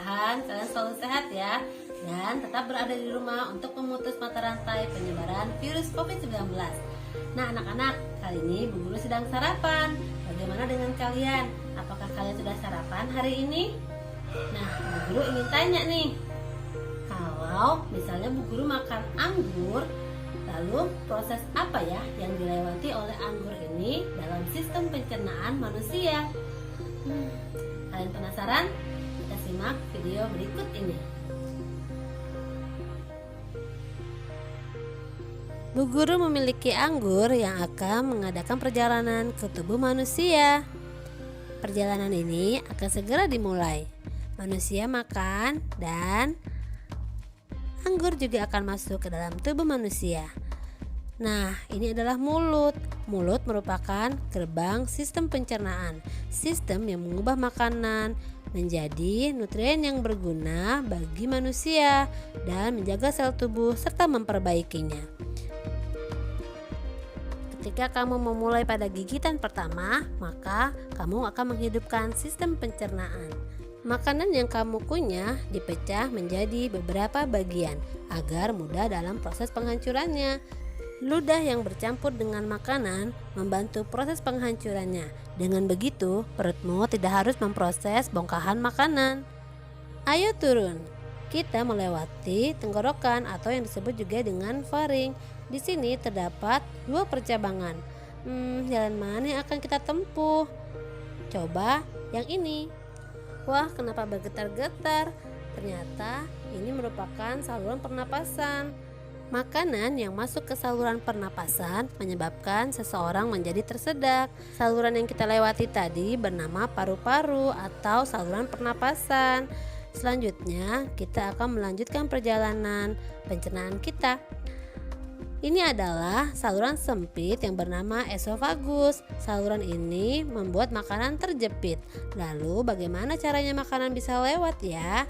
mudah-mudahan kalian selalu sehat ya, dan tetap berada di rumah untuk memutus mata rantai penyebaran virus COVID-19. Nah anak-anak, kali ini Bu Guru sedang sarapan. Bagaimana dengan kalian? Apakah kalian sudah sarapan hari ini? Nah, Bu Guru ingin tanya nih, kalau misalnya Bu Guru makan anggur, lalu proses apa ya yang dilewati oleh anggur ini dalam sistem pencernaan manusia? Kalian penasaran? Kita simak video berikut ini. Bu Guru memiliki anggur yang akan mengadakan perjalanan ke tubuh manusia. Perjalanan ini akan segera dimulai. Manusia makan dan anggur juga akan masuk ke dalam tubuh manusia. Nah, ini adalah mulut. Mulut merupakan gerbang sistem pencernaan, sistem yang mengubah makanan menjadi nutrien yang berguna bagi manusia dan menjaga sel tubuh serta memperbaikinya. Ketika kamu memulai pada gigitan pertama, maka kamu akan menghidupkan sistem pencernaan. Makanan yang kamu kunyah dipecah menjadi beberapa bagian agar mudah dalam proses penghancurannya. Ludah yang bercampur dengan makanan membantu proses penghancurannya. Dengan begitu, perutmu tidak harus memproses bongkahan makanan. Ayo turun. Kita melewati tenggorokan atau yang disebut juga dengan faring. Di sini terdapat dua percabangan. Jalan mana yang akan kita tempuh? Coba yang ini. Wah, kenapa bergetar-getar? Ternyata ini merupakan saluran pernapasan. Makanan yang masuk ke saluran pernapasan menyebabkan seseorang menjadi tersedak. Saluran yang kita lewati tadi bernama paru-paru atau saluran pernapasan. Selanjutnya, kita akan melanjutkan perjalanan pencernaan kita. Ini adalah saluran sempit yang bernama esofagus. Saluran ini membuat makanan terjepit. Lalu bagaimana caranya makanan bisa lewat ya?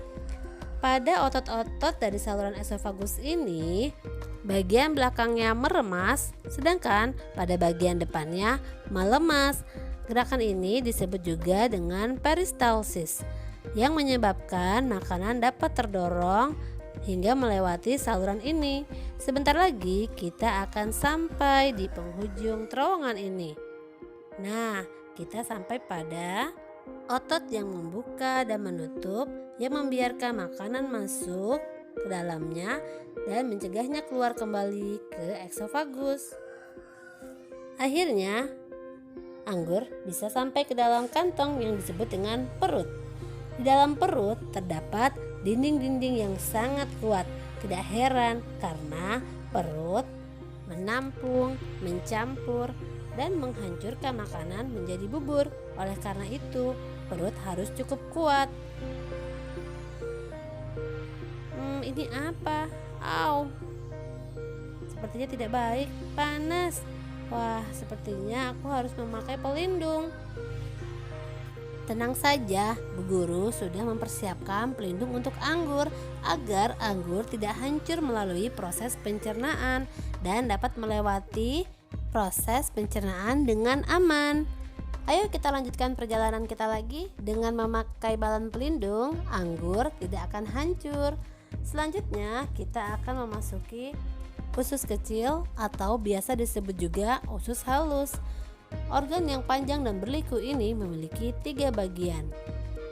Pada otot-otot dari saluran esofagus ini, bagian belakangnya meremas, sedangkan pada bagian depannya melemas. Gerakan ini disebut juga dengan peristalsis, yang menyebabkan makanan dapat terdorong hingga melewati saluran ini. Sebentar lagi kita akan sampai di penghujung terowongan ini. Nah, kita sampai pada otot yang membuka dan menutup, yang membiarkan makanan masuk ke dalamnya dan mencegahnya keluar kembali ke esofagus. Akhirnya, anggur bisa sampai ke dalam kantong yang disebut dengan perut. Di dalam perut terdapat dinding-dinding yang sangat kuat. Tidak heran karena perut menampung, mencampur, dan menghancurkan makanan menjadi bubur. Oleh karena itu, perut harus cukup kuat. Ini apa? Au, sepertinya tidak baik, panas. Wah, sepertinya aku harus memakai pelindung. Tenang saja, Bu Guru sudah mempersiapkan pelindung untuk anggur agar anggur tidak hancur melalui proses pencernaan dan dapat melewati proses pencernaan dengan aman. Ayo kita lanjutkan perjalanan kita lagi. Dengan memakai balan pelindung, anggur tidak akan hancur. Selanjutnya kita akan memasuki usus kecil atau biasa disebut juga usus halus. Organ yang panjang dan berliku ini memiliki 3 bagian.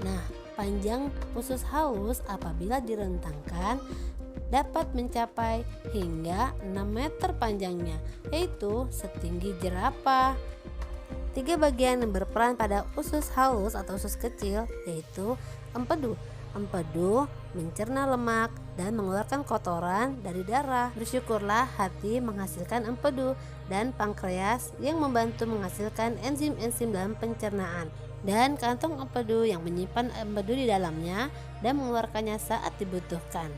Nah, panjang usus halus apabila direntangkan dapat mencapai hingga 6 meter panjangnya, yaitu setinggi jerapah. 3 bagian yang berperan pada usus halus atau usus kecil yaitu empedu. Empedu mencerna lemak dan mengeluarkan kotoran dari darah. Bersyukurlah hati menghasilkan empedu dan pankreas yang membantu menghasilkan enzim-enzim dalam pencernaan, dan kantong empedu yang menyimpan empedu di dalamnya dan mengeluarkannya saat dibutuhkan.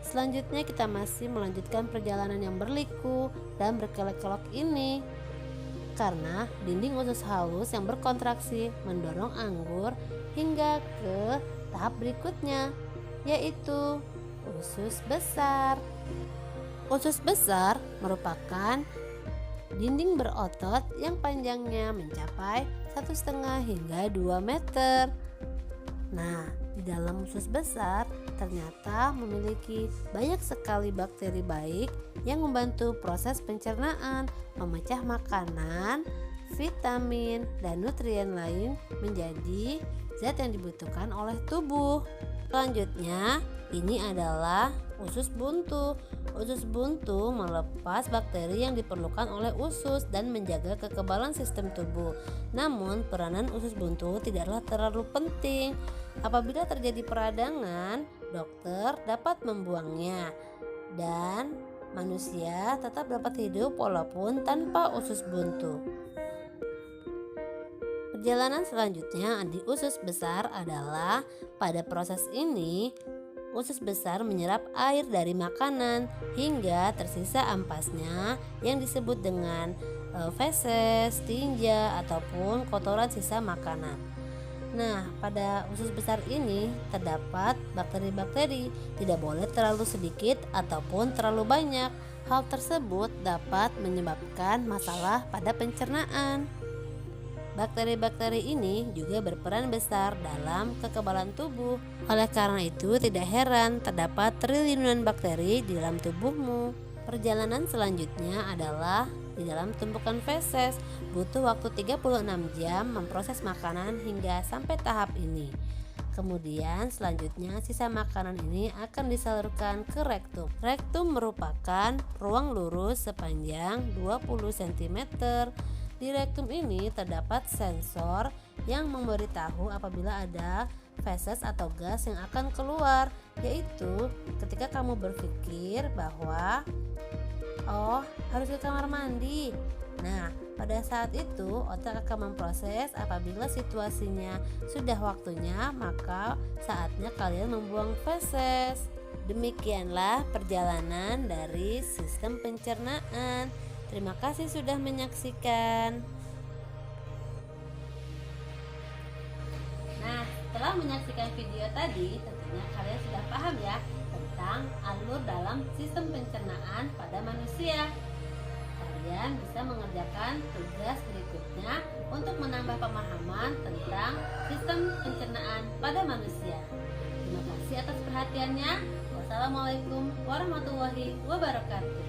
Selanjutnya kita masih melanjutkan perjalanan yang berliku dan berkelok-kelok ini karena dinding usus halus yang berkontraksi mendorong anggur hingga ke tahap berikutnya, yaitu usus besar. Usus besar merupakan dinding berotot yang panjangnya mencapai 1,5 hingga 2 meter. Nah, Di dalam usus besar ternyata memiliki banyak sekali bakteri baik yang membantu proses pencernaan, memecah makanan, vitamin, dan nutrien lain menjadi zat yang dibutuhkan oleh tubuh. Selanjutnya, ini adalah usus buntu. Usus buntu melepas bakteri yang diperlukan oleh usus dan menjaga kekebalan sistem tubuh. Namun, peranan usus buntu tidaklah terlalu penting. Apabila terjadi peradangan, dokter dapat membuangnya dan manusia tetap dapat hidup walaupun tanpa usus buntu. Perjalanan selanjutnya di usus besar adalah pada proses ini usus besar menyerap air dari makanan hingga tersisa ampasnya yang disebut dengan feses, tinja ataupun kotoran sisa makanan. Nah, pada usus besar ini terdapat bakteri-bakteri, tidak boleh terlalu sedikit ataupun terlalu banyak. Hal tersebut dapat menyebabkan masalah pada pencernaan. Bakteri-bakteri ini juga berperan besar dalam kekebalan tubuh. Oleh karena itu, tidak heran terdapat triliunan bakteri di dalam tubuhmu. Perjalanan selanjutnya adalah di dalam tumpukan feses. Butuh waktu 36 jam memproses makanan hingga sampai tahap ini. Kemudian selanjutnya sisa makanan ini akan disalurkan ke rektum. Rektum merupakan ruang lurus sepanjang 20 cm. Di rektum ini terdapat sensor yang memberitahu apabila ada feses atau gas yang akan keluar, yaitu ketika kamu berpikir bahwa harus ke kamar mandi. Nah, pada saat itu otak akan memproses apabila situasinya sudah waktunya, maka saatnya kalian membuang feses. Demikianlah perjalanan dari sistem pencernaan. Terima kasih sudah menyaksikan. Nah, setelah menyaksikan video tadi, tentunya kalian sudah paham ya tentang alur dalam sistem pencernaan pada manusia. Kalian bisa mengerjakan tugas berikutnya untuk menambah pemahaman tentang sistem pencernaan pada manusia. Terima kasih atas perhatiannya. Wassalamualaikum warahmatullahi wabarakatuh.